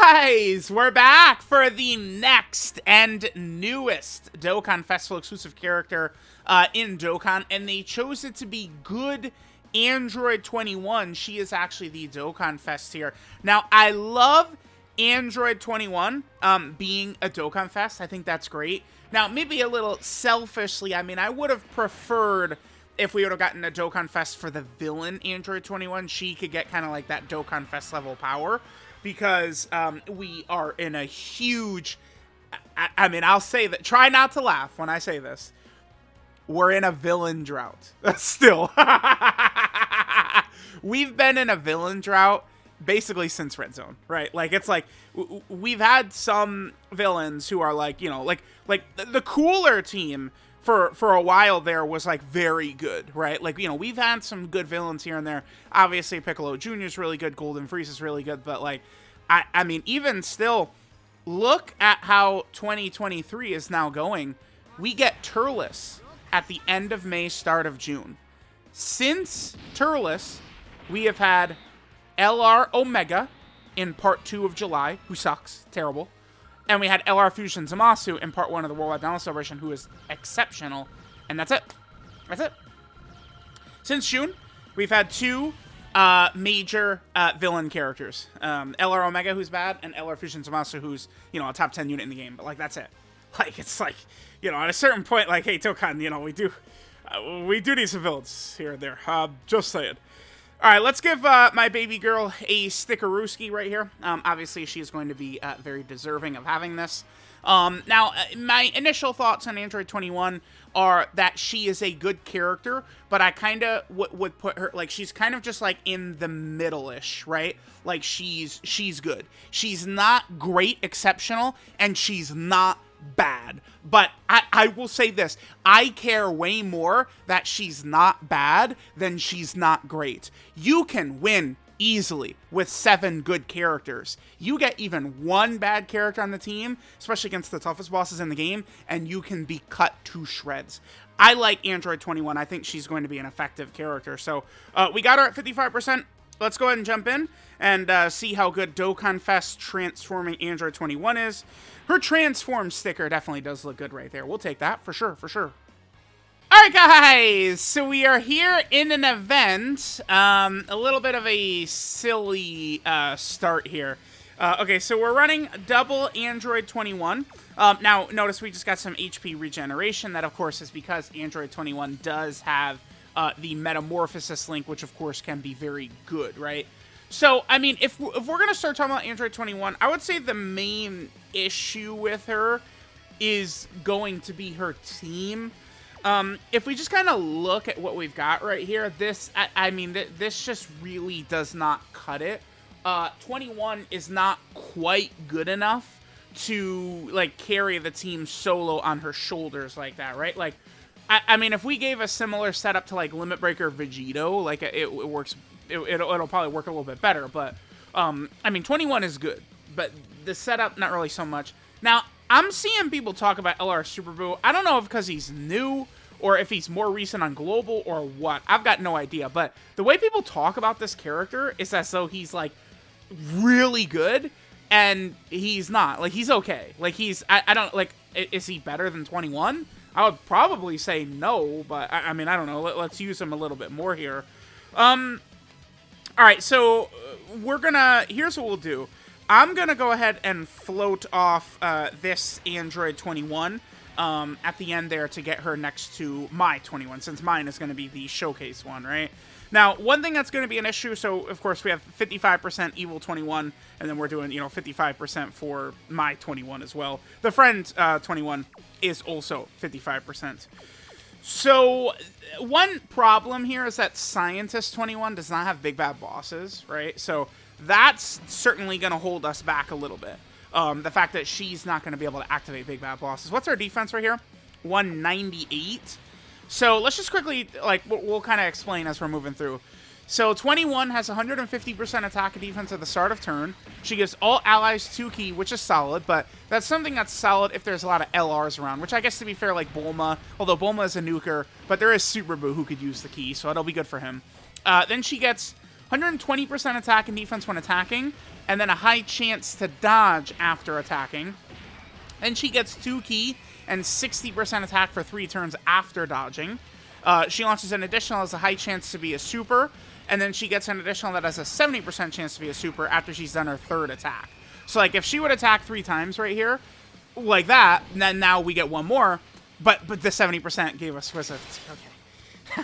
guys, we're back for the next and newest Dokkan Festival exclusive character in Dokkan, and they chose it to be Good Android 21. She is actually the Dokkan Fest here. Now, I love Android 21 being a Dokkan Fest. I think that's great. Now, maybe a little selfishly, I mean, I would have preferred if we would have gotten a Dokkan Fest for the villain Android 21. She could get kind of like that Dokkan Fest level power, because we are in a huge, I mean, I'll say that, try not to laugh when I say this, we're in a villain drought. Still. We've been in a villain drought basically since Red Zone, right? Like, it's like, we've had some villains who are like, you know, like the cooler team for a while there was like very good, right? Like, you know, we've had some good villains here and there. Obviously, Piccolo Jr. is really good. Golden Freeze is really good. But like, I mean, even still, look at how 2023 is now going. We get Turles at the end of May, start of June. Since Turles, we have had LR Omega in part 2 of July, who sucks, terrible. And we had LR Fusion Zamasu in part 1 of the Worldwide Download Celebration, who is exceptional. And that's it. That's it. Since June, we've had 2 major villain characters. LR Omega, who's bad, and LR Fusion Zamasu, who's, you know, a top 10 unit in the game. But, like, that's it. Like, it's like, you know, at a certain point, like, hey, Dokkan, you know, we do need some villains here and there. Just saying. All right, let's give my baby girl a stickerooski right here. Obviously, she is going to be very deserving of having this. Now, my initial thoughts on Android 21 are that she is a good character, but I kind of would put her, like, she's kind of just, like, in the middle-ish, right? Like, she's good. She's not great, exceptional, and she's not bad. But I will say this, I care way more that she's not bad than she's not great. You can win easily with 7 good characters. You get even 1 bad character on the team, especially against the toughest bosses in the game, and you can be cut to shreds. I like Android 21. I think she's going to be an effective character. So we got her at 55%. Let's go ahead and jump in and see how good Dokkan Fest transforming Android 21 is. Her transform sticker definitely does look good right there. We'll take that for sure, for sure. Alright guys, so we are here in an event. A little bit of a silly start here. Okay, so we're running double Android 21. Now, notice we just got some HP regeneration. That, of course, is because Android 21 does have the Metamorphosis link, which, of course, can be very good, right? So, I mean, if we're going to start talking about Android 21, I would say the main issue with her is going to be her team. If we just kind of look at what we've got right here, this, I mean, this just really does not cut it. 21 is not quite good enough to, like, carry the team solo on her shoulders like that, right? Like, I mean, if we gave a similar setup to, like, Limit Breaker Vegito, like, it works, it'll probably work a little bit better, but, I mean, 21 is good, but the setup, not really so much. Now, I'm seeing people talk about LR Super Boo. I don't know if because he's new, or if he's more recent on Global, or what. I've got no idea, but the way people talk about this character is as though he's, like, really good, and he's not. Like, he's okay. Like, he's, I don't, like, is he better than 21? I would probably say no, but, I mean, I don't know. Let's use him a little bit more here. Alright, so, we're gonna, here's what we'll do. I'm gonna go ahead and float off this Android 21 at the end there to get her next to my 21, since mine is gonna be the showcase one, right? Now, one thing that's going to be an issue, so, of course, we have 55% Evil 21, and then we're doing, you know, 55% for my 21 as well. The friend 21 is also 55%. So, one problem here is that Scientist 21 does not have big bad bosses, right? So, that's certainly going to hold us back a little bit. The fact that she's not going to be able to activate big bad bosses. What's our defense right here? 198. So let's just quickly, like, we'll kind of explain as we're moving through. So 21 has 150% attack and defense at the start of turn. She gives all allies 2 ki, which is solid, but that's something that's solid if there's a lot of LRs around, which I guess, to be fair, like Bulma, although Bulma is a nuker, but there is Super Boo who could use the ki, so it'll be good for him. Then she gets 120% attack and defense when attacking, and then a high chance to dodge after attacking. Then she gets 2 ki and 60% attack for 3 turns after dodging. She launches an additional as a high chance to be a super, and then she gets an additional that has a 70% chance to be a super after she's done her 3rd attack. So, like, if she would attack 3 times right here, like that, then now we get 1 more, but the 70% gave us was a... Okay.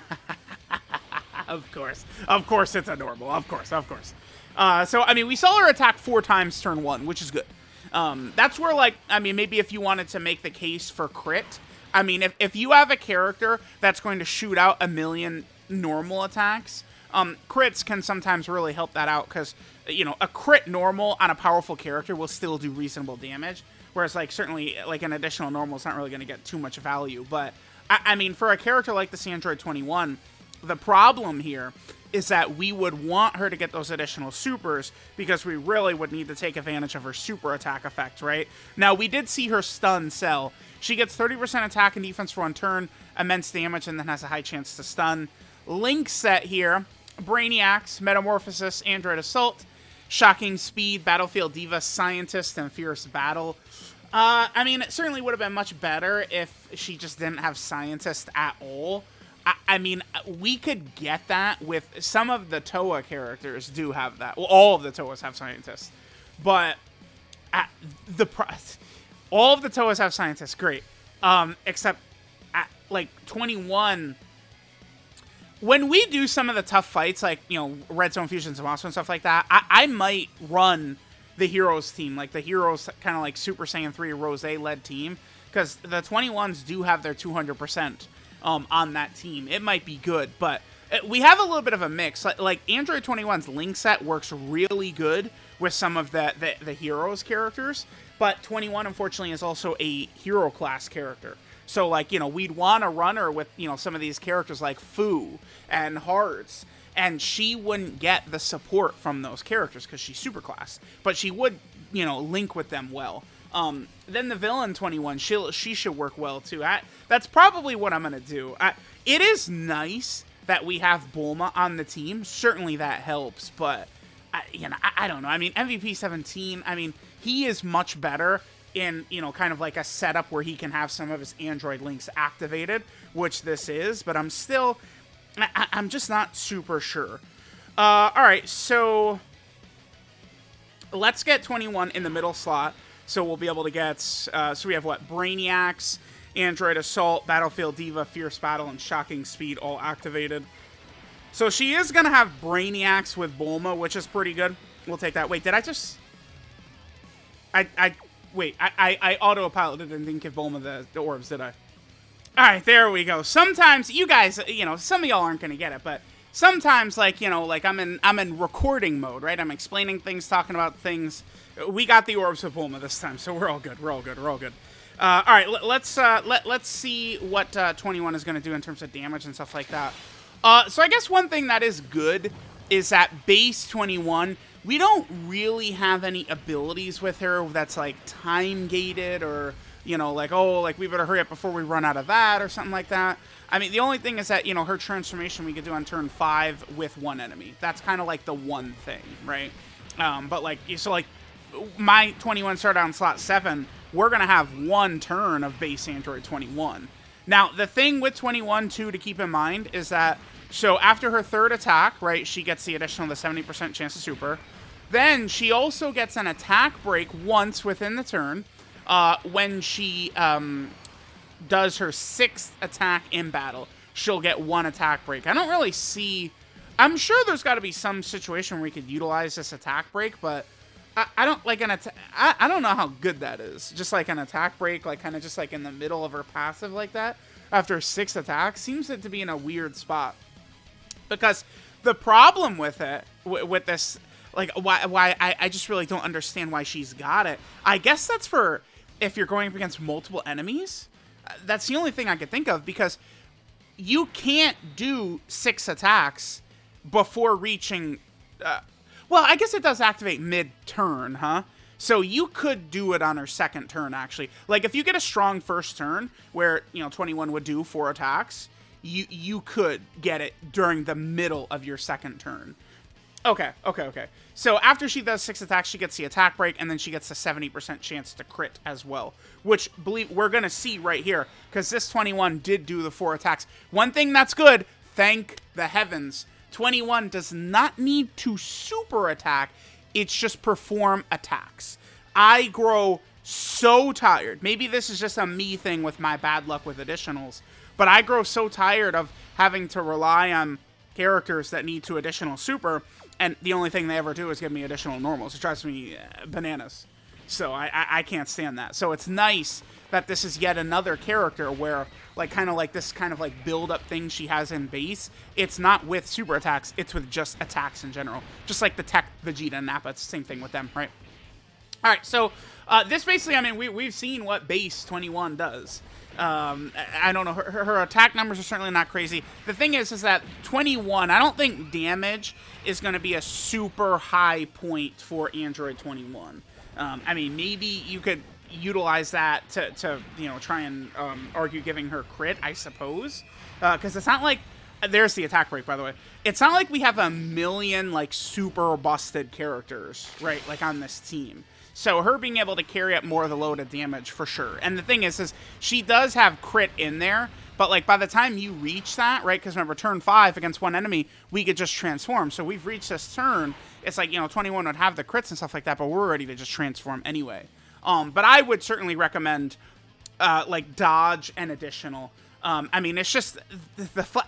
Of course it's a normal. Of course. So, I mean, we saw her attack 4 times turn 1, which is good. That's where, like, I mean, maybe if you wanted to make the case for crit, I mean, if you have a character that's going to shoot out 1,000,000 normal attacks, crits can sometimes really help that out, because, you know, a crit normal on a powerful character will still do reasonable damage, whereas, like, certainly, like, an additional normal is not really going to get too much value. But, I mean, for a character like this Android 21, the problem here is that we would want her to get those additional supers, because we really would need to take advantage of her super attack effect, right? Now, we did see her stun sell. She gets 30% attack and defense for 1 turn, immense damage, and then has a high chance to stun. Link set here: Brainiacs, Metamorphosis, Android Assault, Shocking Speed, Battlefield Diva, Scientist, and Fierce Battle. I mean, it certainly would have been much better if she just didn't have Scientist at all. I mean, we could get that with some of the Toa characters do have that. Well, all of the Toas have Scientists. But all of the Toas have Scientists, great. Except at, like, 21... When we do some of the tough fights, like, you know, Red Zone Fusions and Monster and stuff like that, I might run the Heroes team, like the Heroes kind of like Super Saiyan 3 Rose-led team, because the 21s do have their 200% on that team. It might be good, but we have a little bit of a mix. Like Android 21's Link set works really good with some of the Heroes characters, but 21, unfortunately, is also a Hero class character. So, like, you know, we'd want a runner with, you know, some of these characters like Fu and Hearts, and she wouldn't get the support from those characters because she's superclass, but she would, you know, link with them well. Then the villain 21, she should work well too. That's probably what I'm going to do. It is nice that we have Bulma on the team. Certainly that helps, but, I don't know. I mean, MVP 17, I mean, he is much better in, you know, kind of like a setup where he can have some of his Android links activated, which this is, but I'm just not super sure. Alright, so let's get 21 in the middle slot, so we'll be able to get, so we have what, Brainiacs, Android Assault, Battlefield Diva, Fierce Battle, and Shocking Speed all activated. So she is going to have Brainiacs with Bulma, which is pretty good. We'll take that. Wait, did I just... Wait, I auto-piloted and didn't give Bulma the orbs, did I? Alright, there we go. Sometimes, you guys, you know, some of y'all aren't going to get it, but sometimes, like, you know, like, I'm in recording mode, right? I'm explaining things, talking about things. We got the orbs with Bulma this time, so we're all good. We're all good. Alright, let's see what 21 is going to do in terms of damage and stuff like that. So I guess one thing that is good is that base 21... we don't really have any abilities with her that's, like, time-gated or, you know, like, oh, like, we better hurry up before we run out of that or something like that. I mean, the only thing is that, you know, her transformation we could do on turn 5 with 1 enemy. That's kind of, like, the one thing, right? But, like, so, like, my 21 started on slot 7, we're going to have 1 turn of base Android 21. Now, the thing with 21, too, to keep in mind is that, so after her 3rd attack, right, she gets the additional, the 70% chance to super. Then she also gets an attack break once within the turn when she does her 6th attack in battle. She'll get 1 attack break. I don't really see... I'm sure there's got to be some situation where we could utilize this attack break, but I don't like I don't know how good that is. Just like an attack break, like kind of just like in the middle of her passive like that after 6 attacks seems it to be in a weird spot. Because the problem with it, with this... like, why I just really don't understand why she's got it. I guess that's for if you're going up against multiple enemies. That's the only thing I could think of, because you can't do 6 attacks before reaching... well, I guess it does activate mid-turn, huh? So you could do it on her 2nd turn, actually. Like, if you get a strong first turn, where, you know, 21 would do 4 attacks, you could get it during the middle of your 2nd turn. Okay. So after she does 6 attacks, she gets the attack break, and then she gets a 70% chance to crit as well, which we're going to see right here, because this 21 did do the 4 attacks. One thing that's good, thank the heavens, 21 does not need to super attack, it's just perform attacks. I grow so tired. Maybe this is just a me thing with my bad luck with additionals, but I grow so tired of having to rely on characters that need to additional super, and the only thing they ever do is give me additional normals. It drives me bananas. So I can't stand that. So it's nice that this is yet another character where, like, kind of like this kind of like build-up thing she has in base, it's not with super attacks, it's with just attacks in general. Just like the Tech, Vegeta, and Nappa, it's the same thing with them, right? All right, so this basically, I mean, we've seen what base 21 does. I don't know, her attack numbers are certainly not crazy. The thing is that 21, I don't think damage is going to be a super high point for Android 21. I mean, maybe you could utilize that to you know, try and argue giving her crit, I suppose. Because it's not like, there's the attack break, by the way. It's not like we have a million, like, super busted characters, right, like, on this team. So her being able to carry up more of the load of damage, for sure. And the thing is she does have crit in there, but, like, by the time you reach that, right, because remember, turn 5 against one enemy, we could just transform. So we've reached this turn, it's like, you know, 21 would have the crits and stuff like that, but we're ready to just transform anyway. But I would certainly recommend, like, dodge and additional. I mean, it's just,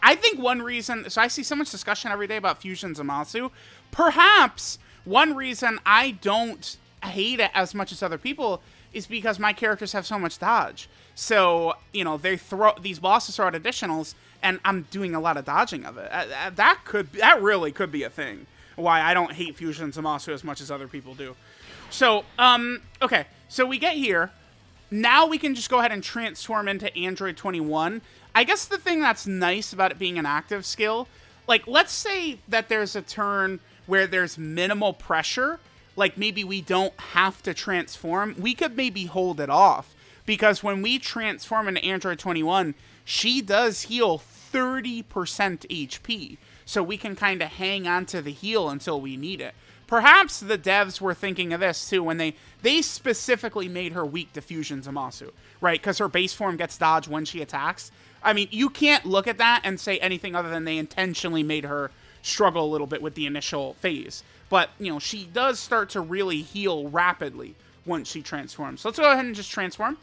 I think one reason, so I see so much discussion every day about Fusion Zamasu. Perhaps one reason I don't hate it as much as other people is because my characters have so much dodge. So, you know, these bosses throw out additionals, and I'm doing a lot of dodging of it. That really could be a thing why I don't hate Fusion Zamasu as much as other people do. So, okay, so we get here. Now we can just go ahead and transform into Android 21. I guess the thing that's nice about it being an active skill, like, let's say that there's a turn where there's minimal pressure, like maybe we don't have to transform, we could maybe hold it off. Because when we transform into Android 21, she does heal 30% HP. So we can kind of hang on to the heal until we need it. Perhaps the devs were thinking of this too when they specifically made her weak to Fusion Zamasu, right? Because her base form gets dodged when she attacks. I mean, you can't look at that and say anything other than they intentionally made her struggle a little bit with the initial phase. But, you know, she does start to really heal rapidly once she transforms. So let's go ahead and just transform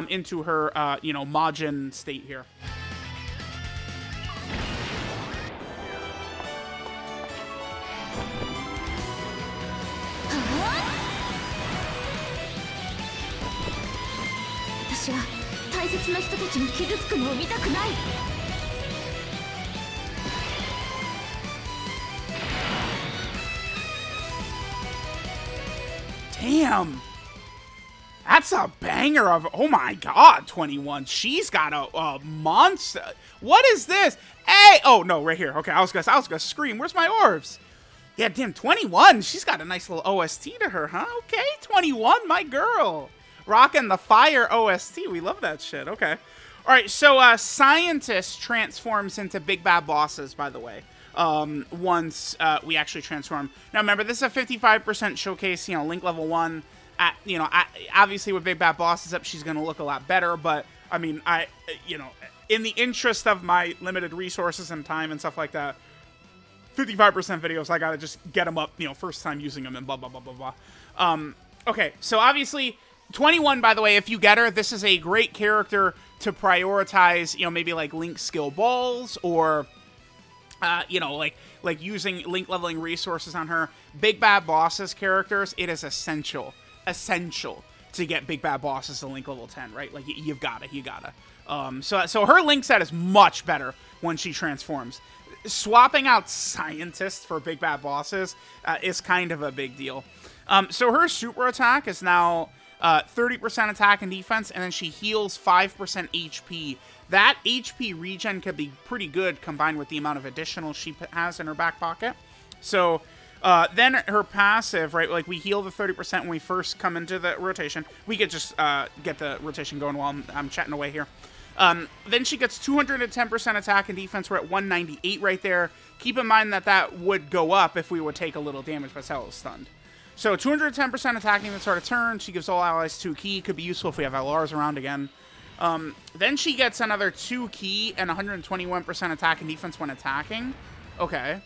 into her, you know, Majin state here. Damn. That's a banger of, oh my god, 21. She's got a monster. What is this? Hey, oh no, right here. Okay, I was gonna scream. Where's my orbs? Yeah, damn, 21. She's got a nice little OST to her, huh? Okay, 21, my girl. Rocking the fire OST. We love that shit. Okay. All right, so Scientist transforms into Big Bad Bosses, by the way. Once we actually transform. Now remember, this is a 55% showcase, you know, Link level 1. You know, obviously with Big Bad Bosses up, she's going to look a lot better, but, I mean, you know, in the interest of my limited resources and time and stuff like that, 55% videos, I got to just get them up, you know, first time using them and blah, blah, blah, blah, blah. Okay, so obviously, 21, by the way, if you get her, this is a great character to prioritize, you know, maybe like Link skill balls or... you know, like using Link leveling resources on her. Big Bad Bosses characters, it is essential to get Big Bad Bosses to Link level 10, right? Like, you gotta. So her Link set is much better when she transforms. Swapping out Scientist for Big Bad Bosses is kind of a big deal. So her super attack is now 30% attack and defense, and then she heals 5% HP. That HP regen could be pretty good combined with the amount of additional she has in her back pocket. So then her passive, right, like we heal the 30% when we first come into the rotation. We could just get the rotation going while I'm chatting away here. Then she gets 210% attack and defense. We're at 198 right there. Keep in mind that that would go up if we would take a little damage, but Cell is stunned. So 210% attacking at the start of turn. She gives all allies 2 key. Could be useful if we have LRs around again. Then she gets another 2 key and 121% attack and defense when attacking. Okay.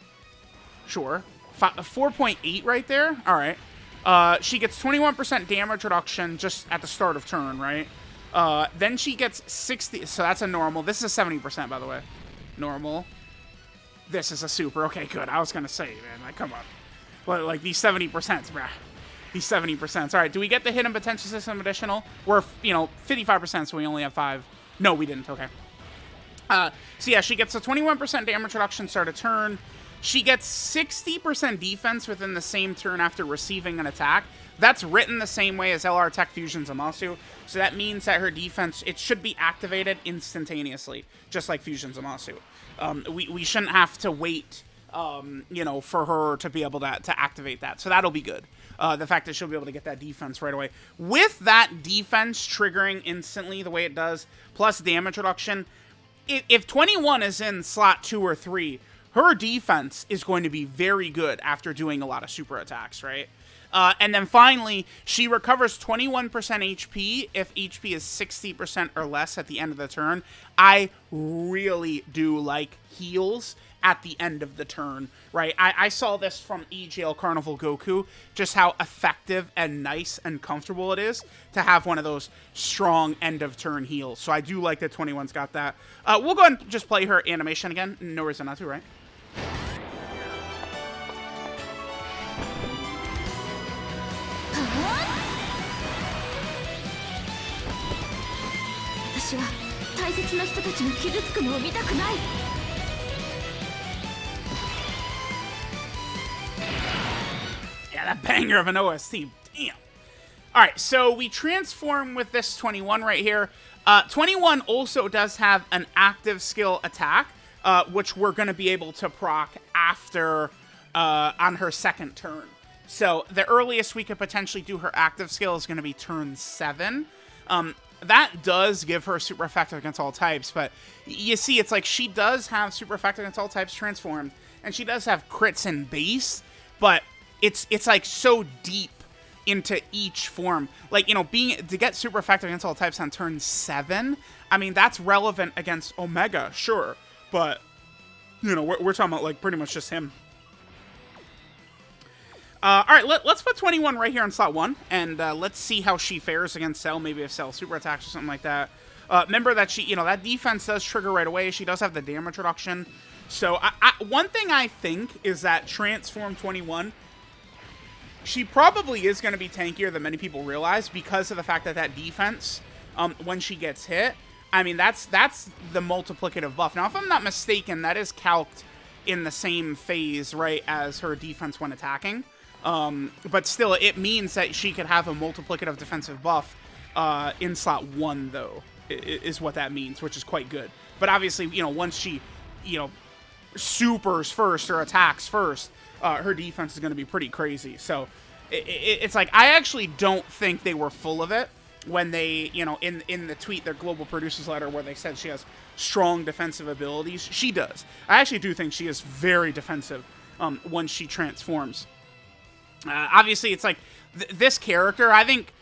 Sure. 4.8 right there. All right. She gets 21% damage reduction just at the start of turn, right? Then she gets 60. So that's a normal. This is a 70%, by the way. Normal. This is a super. Okay, good. I was going to say, man, like, come on. Well, like, these 70%, bruh. These 70%. All right, do we get the hidden potential system additional? We're, 55%, so we only have 5. No, we didn't. Okay. So, yeah, she gets a 21% damage reduction start of turn. She gets 60% defense within the same turn after receiving an attack. That's written the same way as LR Tech Fusion Zamasu. So that means that her defense, it should be activated instantaneously, just like Fusion Zamasu. We shouldn't have to wait, for her to be able to activate that. So that'll be good. The fact that she'll be able to get that defense right away. With that defense triggering instantly the way it does, plus damage reduction, if 21 is in slot 2 or 3, her defense is going to be very good after doing a lot of super attacks, right? And then finally, she recovers 21% HP if HP is 60% or less at the end of the turn. I really do like heals at the end of the turn, right? I saw this from EJL Carnival Goku, just how effective and nice and comfortable it is to have one of those strong end-of-turn heals. So I do like that 21's got that. We'll go ahead and just play her animation again. No reason not to, right? Yeah, that banger of an OST. Damn. Alright, so we transform with this 21 right here. 21 also does have an active skill attack, which we're going to be able to proc after on her second turn. So the earliest we could potentially do her active skill is going to be turn 7. That does give her super effective against all types, but you see, it's like she does have super effective against all types transformed, and she does have crits in base, but it's like so deep into each form. Like, being to get super effective against all types on turn 7, I mean, that's relevant against Omega, sure, but, we're talking about, like, pretty much just him. All right, let's put 21 right here in slot 1, and let's see how she fares against Cell. Maybe if Cell super attacks or something like that. Remember that she, that defense does trigger right away. She does have the damage reduction. So one thing I think is that Transform 21, she probably is going to be tankier than many people realize because of the fact that that defense, when she gets hit, I mean, that's the multiplicative buff. Now, if I'm not mistaken, that is calced in the same phase, right, as her defense when attacking. But still, it means that she could have a multiplicative defensive buff in slot 1, though, is what that means, which is quite good. But obviously, once she, supers first or attacks first, her defense is going to be pretty crazy. So it's like, I actually don't think they were full of it when they, in the tweet, their global producers letter, where they said she has strong defensive abilities. She does. I actually do think she is very defensive once she transforms. Obviously, it's like this character, I think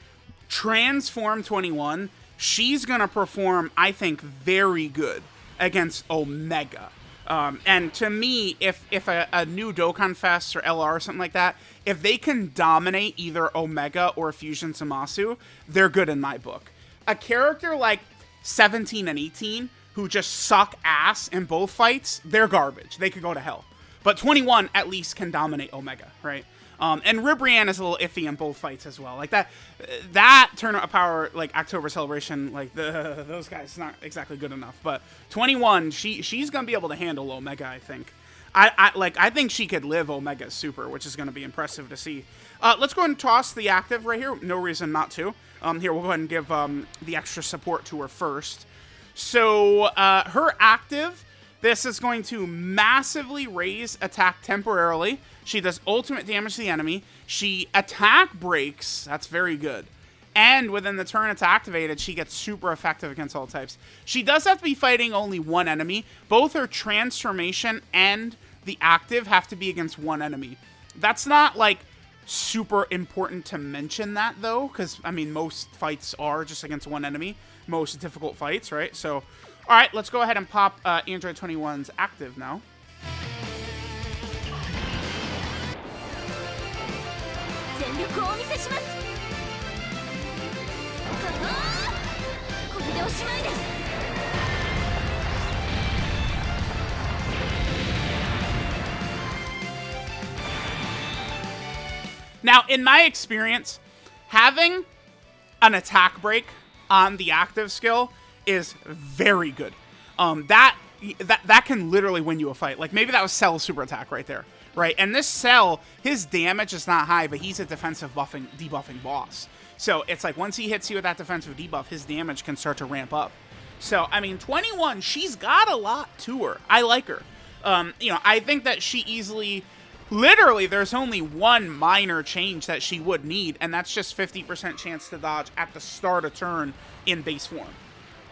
Transform 21, she's going to perform, I think, very good against Omega. And to me, if a new DOKKANFEST or LR or something like that, if they can dominate either Omega or Fusion Zamasu, they're good in my book. A character like 17 and 18, who just suck ass in both fights, they're garbage. They could go to hell. But 21 at least can dominate Omega, right? And Ribrianne is a little iffy in both fights as well. Like that Tournament of Power, like October Celebration, like those guys not exactly good enough. But 21, she's gonna be able to handle Omega, I think. I think she could live Omega's super, which is gonna be impressive to see. Let's go ahead and toss the active right here. No reason not to. Here, we'll go ahead and give the extra support to her first. So her active, this is going to massively raise attack temporarily. She does ultimate damage to the enemy. She attack breaks. That's very good. And within the turn it's activated, she gets super effective against all types. She does have to be fighting only one enemy. Both her transformation and the active have to be against one enemy. That's not, like, super important to mention that, though, because, I mean, most fights are just against one enemy. Most difficult fights, right? So, all right, let's go ahead and pop Android 21's active now. Now, in my experience, having an attack break on the active skill is very good. That can literally win you a fight. Like, maybe that was Cell's super attack right there, right? And this Cell, his damage is not high, but he's a defensive debuffing boss. So it's like once he hits you with that defensive debuff, his damage can start to ramp up. So, I mean, 21, she's got a lot to her. I like her. You know, I think that she easily... Literally, there's only one minor change that she would need, and that's just 50% chance to dodge at the start of turn in base form.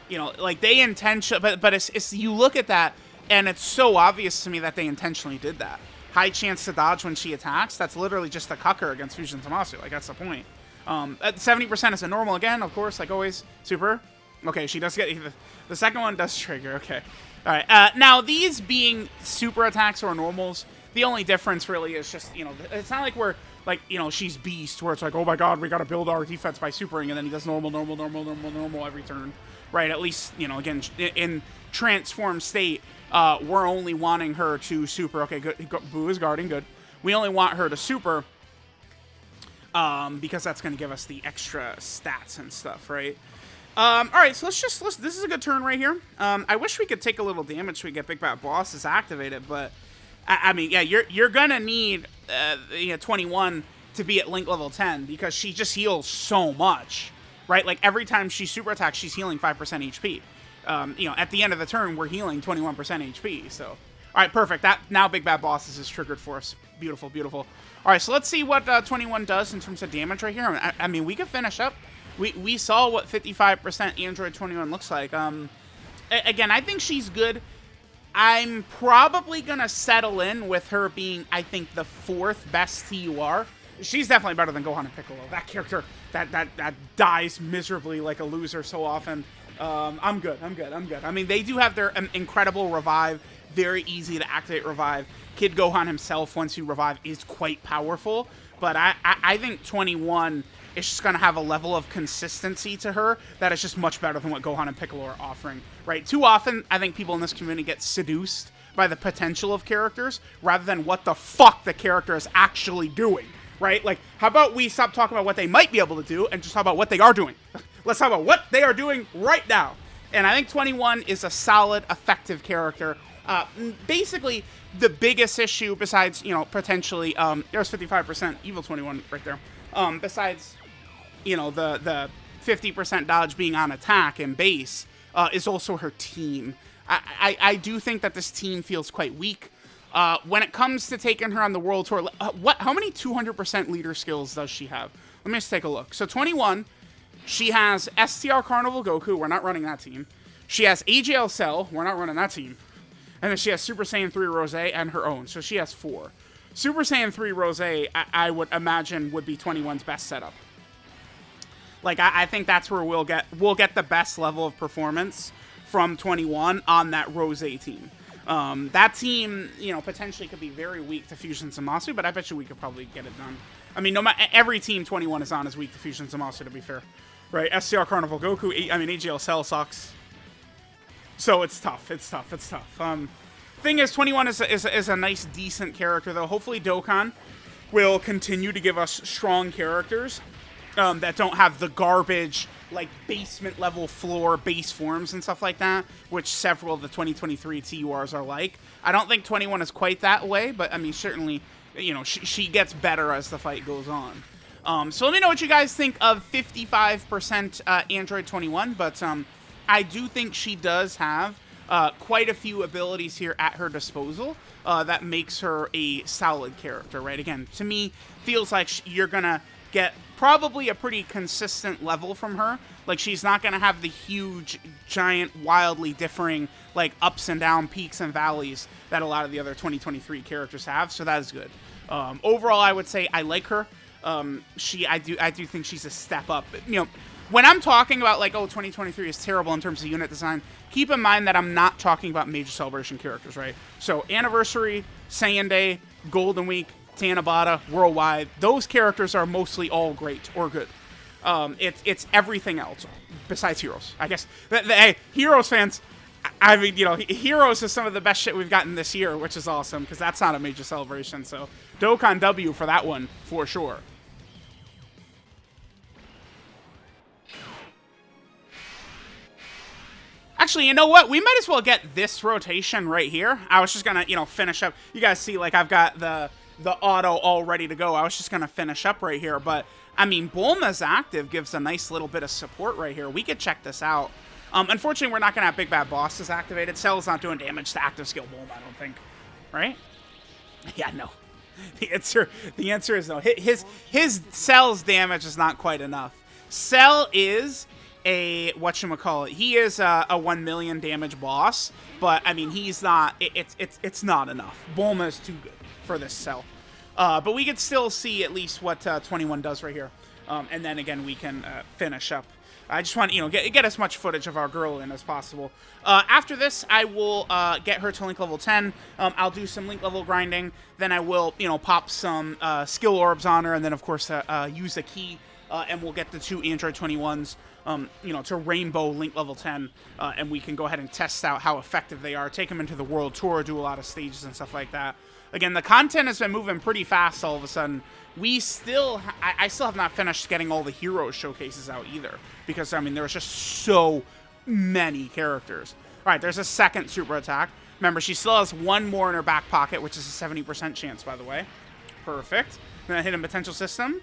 You know, like, they intentionally... But it's you look at that, and it's so obvious to me that they intentionally did that. High chance to dodge when she attacks, that's literally just a cucker against Fusion Zamasu. Like, that's the point. 70% is a normal again, of course, like always. Super. Okay, she does get... The second one does trigger, okay. Alright, now, these being super attacks or normals... The only difference really is just, you know, it's not like we're, like, you know, she's Beast, where it's like, oh my god, we gotta build our defense by supering, and then he does normal every turn, right? At least, you know, again, in transform state, we're only wanting her to super. Okay, good. Boo is guarding, good. We only want her to super, because that's gonna give us the extra stats and stuff, right? Alright, so this is a good turn right here. I wish we could take a little damage so we get Big Bad Bosses activated, but... I mean, yeah, you're gonna need 21 to be at Link level 10 because she just heals so much, right? Like every time she super attacks, she's healing 5% HP. You know, at the end of the turn, we're healing 21% HP. So, all right, perfect. That now Big Bad Bosses is triggered for us. Beautiful, beautiful. All right, so let's see what 21 does in terms of damage right here. I mean, we could finish up. We saw what 55% Android 21 looks like. Again, I think she's good. I'm probably going to settle in with her being, I think, the 4th best TUR. She's definitely better than Gohan and Piccolo. That character that dies miserably like a loser so often. I'm good. I mean, they do have their incredible revive. Very easy to activate revive. Kid Gohan himself, once you revive, is quite powerful. But I think 21 is just going to have a level of consistency to her that is just much better than what Gohan and Piccolo are offering, right? Too often, I think people in this community get seduced by the potential of characters rather than what the fuck the character is actually doing, right? Like, how about we stop talking about what they might be able to do and just talk about what they are doing? Let's talk about what they are doing right now. And I think 21 is a solid, effective character. Basically, the biggest issue besides, you know, potentially, there's 55% Evil 21 right there. Besides... you know, the 50% dodge being on attack and base is also her team. I do think that this team feels quite weak. When it comes to taking her on the World Tour, how many 200% leader skills does she have? Let me just take a look. So 21, she has STR Carnival Goku. We're not running that team. She has AGL Cell. We're not running that team. And then she has Super Saiyan 3 Rose and her own. So she has 4. Super Saiyan 3 Rose, I would imagine, would be 21's best setup. Like, I think that's where we'll get the best level of performance from 21 on that Rose team. That team, you know, potentially could be very weak to Fusion Zamasu, but I bet you we could probably get it done. I mean, no matter every team 21 is on is weak to Fusion Zamasu, to be fair, right? SCR Carnival Goku, I mean, AGL Cell sucks, so it's tough. It's tough. Thing is, 21 is a nice, decent character though. Hopefully, Dokkan will continue to give us strong characters. That don't have the garbage, like, basement level floor base forms and stuff like that, which several of the 2023 TURs are like. I don't think 21 is quite that way, but, I mean, certainly, you know, she gets better as the fight goes on. So let me know what you guys think of 55% Android 21, but I do think she does have quite a few abilities here at her disposal that makes her a solid character, right? Again, to me, feels like you're going to get probably a pretty consistent level from her. Like, she's not going to have the huge, giant, wildly differing, like, ups and down peaks and valleys that a lot of the other 2023 characters have, so that is good. Overall, I would say I like her. I do think she's a step up. You know, when I'm talking about, like, oh, 2023 is terrible in terms of unit design, keep in mind that I'm not talking about major celebration characters, right? So, Anniversary, Saiyan Day, Golden Week, Tanabata, Worldwide, those characters are mostly all great or good. It's everything else besides Heroes. I guess, hey, Heroes fans, I mean, you know, Heroes is some of the best shit we've gotten this year, which is awesome, because that's not a major celebration, so Dokkan W for that one, for sure. Actually, you know what? We might as well get this rotation right here. I was just gonna, you know, finish up. You guys see, like, I've got the auto all ready to go. I was just gonna finish up right here, but I mean, Bulma's active gives a nice little bit of support right here. We could check this out. Unfortunately, we're not gonna have Big Bad Bosses activated. Cell's not doing damage to active skill Bulma, I don't think. Right? Yeah, no. The answer is no. His Cell's damage is not quite enough. Cell is a whatchamacallit. He is a 1 million damage boss, but I mean, he's not. It's not enough. Bulma is too good for this Cell. But we could still see at least what 21 does right here, and then again we can finish up. I just want, you know, get as much footage of our girl in as possible. After this, I will get her to link level 10. I'll do some link level grinding. Then I will, you know, pop some skill orbs on her, and then of course use a key, and we'll get the 2 Android 21s, you know, to rainbow link level 10, and we can go ahead and test out how effective they are. Take them into the world tour, do a lot of stages and stuff like that. Again, the content has been moving pretty fast all of a sudden. I still have not finished getting all the hero showcases out either, because, I mean, there's just so many characters. All right, there's a second super attack. Remember, she still has 1 more in her back pocket, which is a 70% chance, by the way. Perfect. Then a hidden potential system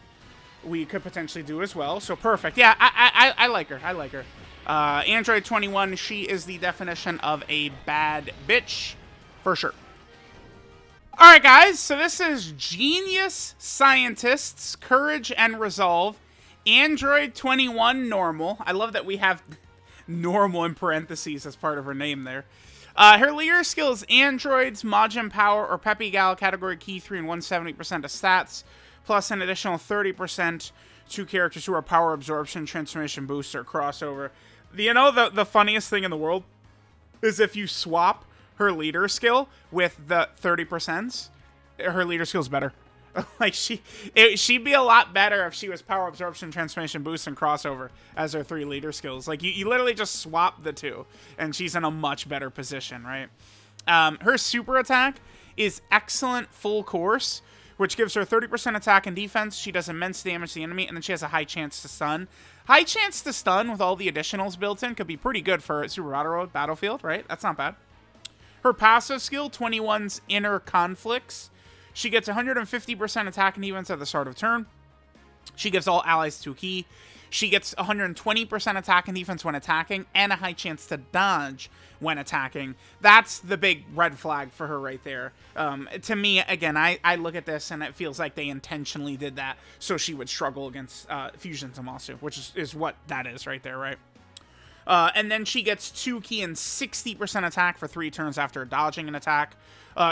we could potentially do as well, so perfect. Yeah, I like her. I like her. Android 21, she is the definition of a bad bitch, for sure. Alright guys, so this is Genius Scientists, Courage and Resolve, Android 21 Normal. I love that we have normal in parentheses as part of her name there. Her leader skill is Androids, Majin Power, or Peppy Gal, category key 3 and 170% of stats, plus an additional 30% to characters who are Power Absorption, Transformation Booster, Crossover. You know, the funniest thing in the world is if you swap her leader skill with the 30%, her leader skill's better. Like, she'd be a lot better if she was Power Absorption, Transformation Boost, and Crossover as her 3 leader skills. Like, you literally just swap the 2, and she's in a much better position, right? Her super attack is Excellent Full Course, which gives her 30% attack and defense. She does immense damage to the enemy, and then she has a high chance to stun. High chance to stun with all the additionals built in could be pretty good for Super Battlefield, right? That's not bad. Her passive skill, 21's Inner Conflicts. She gets 150% attack and defense at the start of turn. She gives all allies 2 key. She gets 120% attack and defense when attacking, and a high chance to dodge when attacking. That's the big red flag for her right there. To me, again, I look at this and it feels like they intentionally did that so she would struggle against Fusion Zamasu, which is what that is right there, right? And then she gets 2 key and 60% attack for 3 turns after dodging an attack.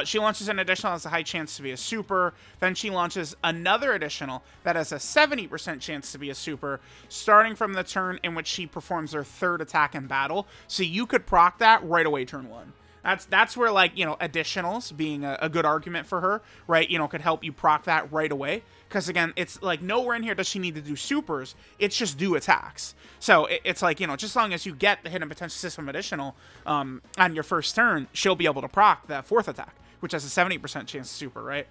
She launches an additional that has a high chance to be a super. Then she launches another additional that has a 70% chance to be a super, starting from the turn in which she performs her 3rd attack in battle. So you could proc that right away turn 1. That's where, like, you know, additionals being a good argument for her, right, you know, could help you proc that right away. Because, again, it's like nowhere in here does she need to do supers. It's just do attacks. So it's like, you know, just as long as you get the hidden potential system additional on your first turn, she'll be able to proc that 4th attack, which has a 70% chance to super, right?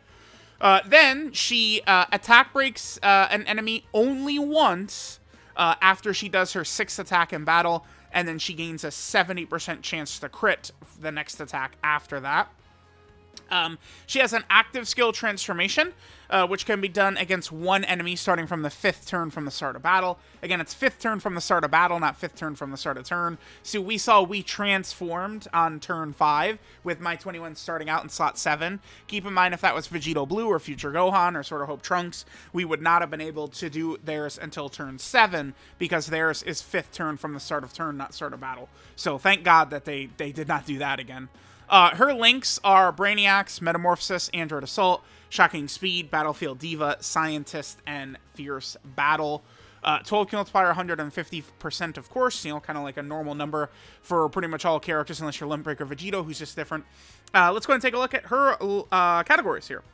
Then she attack breaks an enemy only once after she does her 6th attack in battle, and then she gains a 70% chance to crit the next attack after that. She has an active skill transformation, which can be done against one enemy starting from the 5th turn from the start of battle. Again, it's 5th turn from the start of battle, not 5th turn from the start of turn. So we transformed on turn 5 with my 21 starting out in slot 7. Keep in mind, if that was Vegito Blue or Future Gohan or Sort of Hope Trunks, we would not have been able to do theirs until turn 7 because theirs is 5th turn from the start of turn, not start of battle. So thank God that they did not do that again. Her links are Brainiacs, Metamorphosis, Android Assault, Shocking Speed, Battlefield Diva, Scientist, and Fierce Battle. 12 kill multiplier, 150%, of course, you know, kind of like a normal number for pretty much all characters, unless you're Limit Breaker Vegito, who's just different. Let's go ahead and take a look at her categories here.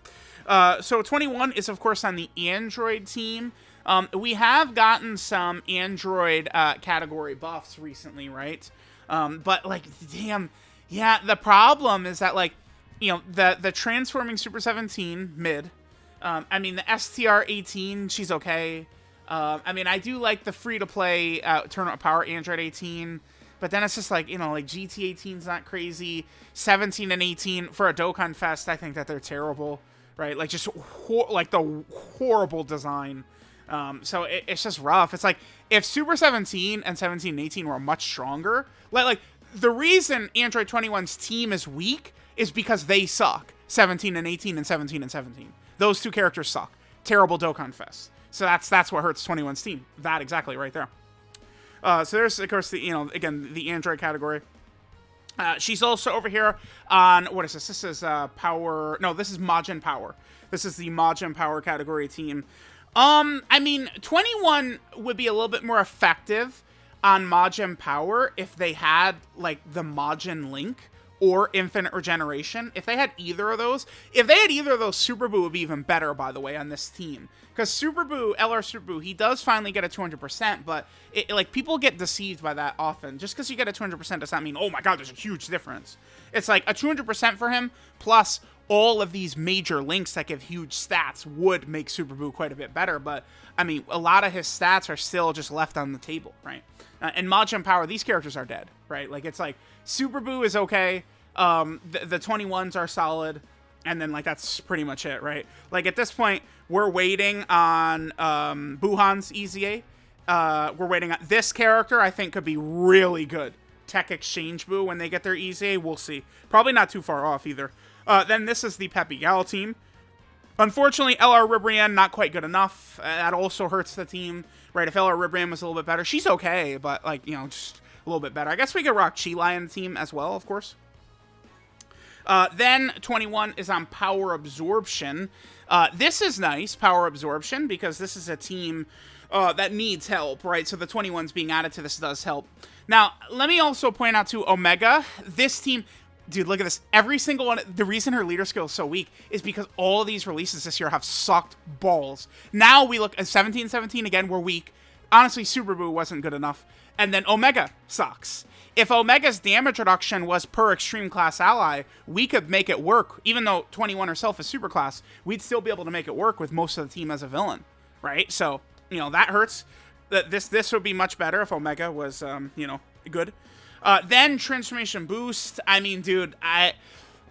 So 21 is, of course, on the Android team. We have gotten some Android category buffs recently, right? But, like, damn... Yeah, the problem is that, like, you know, the Transforming Super 17, mid. I mean, the STR 18, she's okay. I mean, I do like the free-to-play Tournament of Power Android 18, but then it's just like, you know, like, GT 18's not crazy. 17 and 18, for a Dokkan Fest, I think that they're terrible, right? Like, just, like, the horrible design. So it's just rough. It's like, if Super 17 and 17 and 18 were much stronger, like the reason Android 21's team is weak is because they suck. 17 and 18 and 17 and 17. Those two characters suck. Terrible Dokkan Fest. So that's what hurts 21's team. That exactly right there. So there's, of course, the, you know, again, the Android category. She's also over here on, what is this? This is Power. No, this is Majin Power. This is the Majin Power category team. I mean, 21 would be a little bit more effective on Majin Power if they had, like, the Majin Link or Infinite Regeneration. If they had either of those, Super Boo would be even better, by the way, on this team. Because Super Boo, LR Super Boo, he does finally get a 200%, but, like, people get deceived by that often. Just because you get a 200% does not mean, oh my god, there's a huge difference. It's like, a 200% for him, plus all of these major links that give huge stats would make Super Boo quite a bit better, but, I mean, a lot of his stats are still just left on the table, right? And Majin Power, these characters are dead, right? Like, it's like, Super Boo is okay, the 21s are solid, and then, like, that's pretty much it, right? Like, at this point, we're waiting on Buhan's EZA. We're waiting on... This character, I think, could be really good. Tech Exchange Boo, when they get their EZA, we'll see. Probably not too far off, either. Then this is the Peppy Gal team. Unfortunately, LR Ribrianne, not quite good enough. That also hurts the team, right? If LR Ribrianne was a little bit better, she's okay, but, like, you know, just a little bit better. I guess we could rock Chi-Lai in the team as well, of course. Then 21 is on Power Absorption. This is nice, Power Absorption, because this is a team that needs help, right? So the 21s being added to this does help. Now, let me also point out to Omega, this team... Dude, look at this. Every single one, the reason her leader skill is so weak is because all of these releases this year have sucked balls. Now we look at 17-17 again, we're weak. Honestly, Super Boo wasn't good enough. And then Omega sucks. If Omega's damage reduction was per Extreme Class Ally, we could make it work. Even though 21 herself is Super Class, we'd still be able to make it work with most of the team as a villain, right? So, you know, that hurts. This would be much better if Omega was, you know, good. Then Transformation Boost. I mean, dude,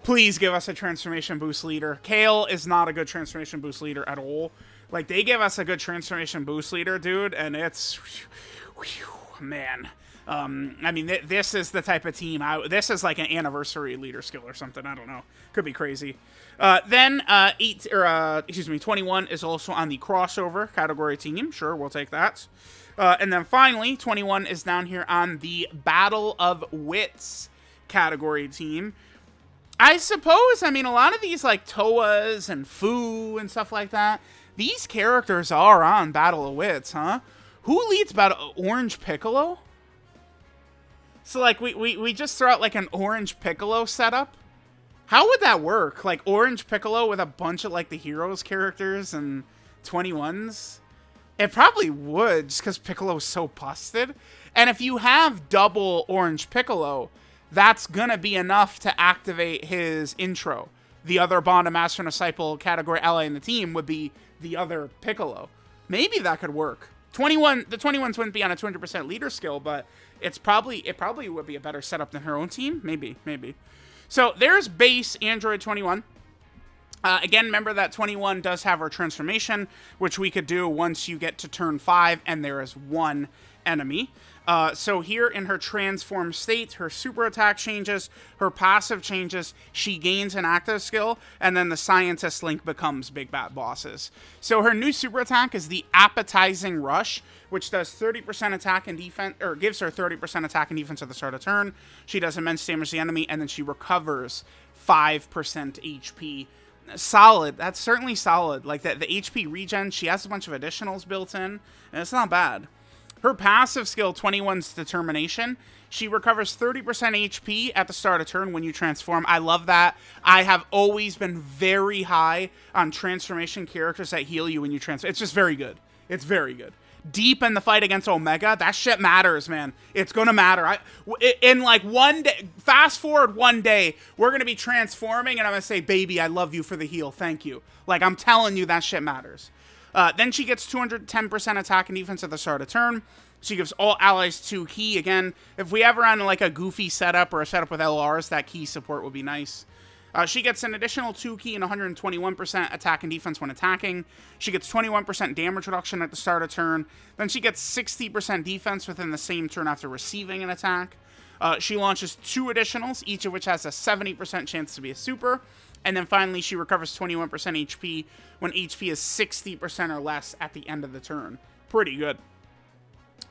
please give us a Transformation Boost leader. Kale is not a good Transformation Boost leader at all. Like, they give us a good Transformation Boost leader, dude, and it's... man. I mean, this is the type of team... this is like an anniversary leader skill or something. I don't know. Could be crazy. Then, 21 is also on the crossover category team. Sure, we'll take that. And then finally, 21 is down here on the Battle of Wits category team. I suppose, I mean, a lot of these, like, Toas and Fu and stuff like that, these characters are on Battle of Wits, huh? Who leads Battle... Orange Piccolo? So, like, we just throw out, like, an Orange Piccolo setup? How would that work? Like, Orange Piccolo with a bunch of, like, the Heroes characters and 21s? It probably would, just because Piccolo's so busted. And if you have double Orange Piccolo, that's gonna be enough to activate his intro. The other Bond of Master and Disciple category ally in the team would be the other Piccolo. Maybe that could work. The 21s wouldn't be on a 200% leader skill, but it probably would be a better setup than her own team. Maybe. So there's base Android 21. Again, remember that 21 does have her transformation, which we could do once you get to turn 5 and there is one enemy. So here in her transformed state, her super attack changes, her passive changes, she gains an active skill, and then the scientist link becomes big bad bosses. So her new super attack is the appetizing rush, which does 30% attack and defense, or gives her 30% attack and defense at the start of turn. She does immense damage to the enemy, and then she recovers 5% HP. Solid. That's certainly solid. Like the HP regen, she has a bunch of additionals built in, and it's not bad. Her passive skill, 21's Determination, she recovers 30% HP at the start of turn when you transform. I love that. I have always been very high on transformation characters that heal you when you transform. It's just very good. It's very good. Deep in the fight against Omega, that shit matters, man. It's gonna matter. In like one day, fast forward one day, we're gonna be transforming, and I'm gonna say, baby, I love you for the heal. Thank you. Like, I'm telling you, that shit matters. Then she gets 210% attack and defense at the start of turn. She gives all allies 2 key. Again, if we ever on like a goofy setup or a setup with LRs, that key support would be nice. She gets an additional 2 key and 121% attack and defense when attacking. She gets 21% damage reduction at the start of turn. Then she gets 60% defense within the same turn after receiving an attack. She launches 2 additionals, each of which has a 70% chance to be a super. And then finally, she recovers 21% HP when HP is 60% or less at the end of the turn. Pretty good.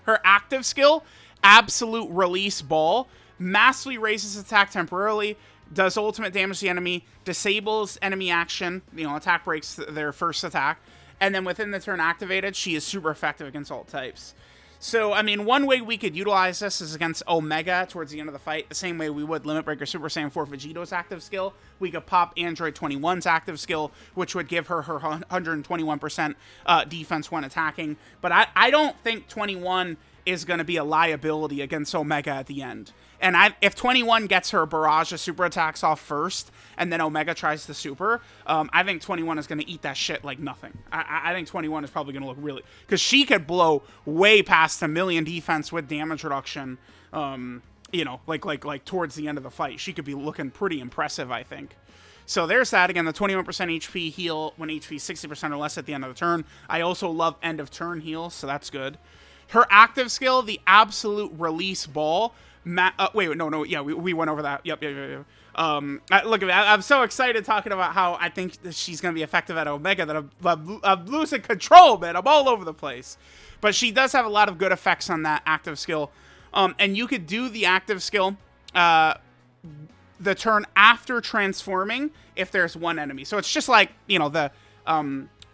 Her active skill, Absolute Release Ball, massively raises attack temporarily, does ultimate damage to the enemy, disables enemy action, attack breaks their first attack, and then within the turn activated, she is super effective against all types. So, I mean, one way we could utilize this is against Omega towards the end of the fight, the same way we would Limit Breaker Super Saiyan 4 Vegeto's active skill. We could pop Android 21's active skill, which would give her 121% defense when attacking. But I don't think 21 is going to be a liability against Omega at the end. And if 21 gets her barrage of super attacks off first, and then Omega tries the super, I think 21 is going to eat that shit like nothing. I think 21 is probably going to look really... Because she could blow way past 1,000,000 defense with damage reduction, like towards the end of the fight. She could be looking pretty impressive, I think. So there's that. Again, the 21% HP heal when HP is 60% or less at the end of the turn. I also love end of turn heals, so that's good. Her active skill, the Absolute Release Ball... we went over that. Yep. Look at me. I'm so excited talking about how I think that she's going to be effective at Omega that I'm losing control, man. I'm all over the place. But she does have a lot of good effects on that active skill. And you could do the active skill the turn after transforming if there's one enemy. So it's just like, the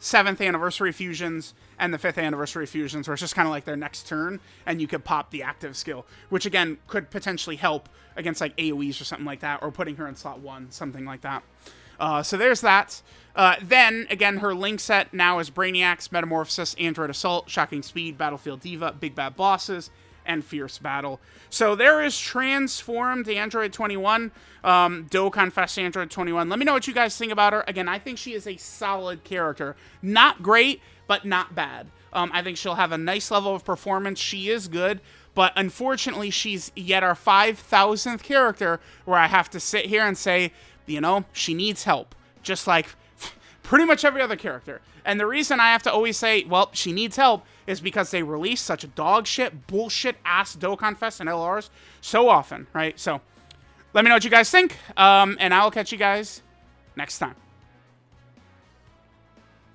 7th anniversary fusions and the 5th anniversary fusions, where it's just kind of like their next turn, and you could pop the active skill, which again could potentially help against like AoEs or something like that, or putting her in slot 1, something like that. So there's that. Then again, her link set now is Brainiacs, Metamorphosis, Android Assault, Shocking Speed, Battlefield Diva, Big Bad Bosses, and Fierce Battle. So there is Transformed Android 21, DOKKANFEST Android 21. Let me know what you guys think about her. Again, I think she is a solid character. Not great, but not bad. I think she'll have a nice level of performance. She is good, but unfortunately, she's yet our 5,000th character where I have to sit here and say, she needs help, just like pretty much every other character. And the reason I have to always say, well, she needs help is because they release such dog shit, bullshit ass DOKKANFEST and LRs so often, right? So let me know what you guys think, and I'll catch you guys next time.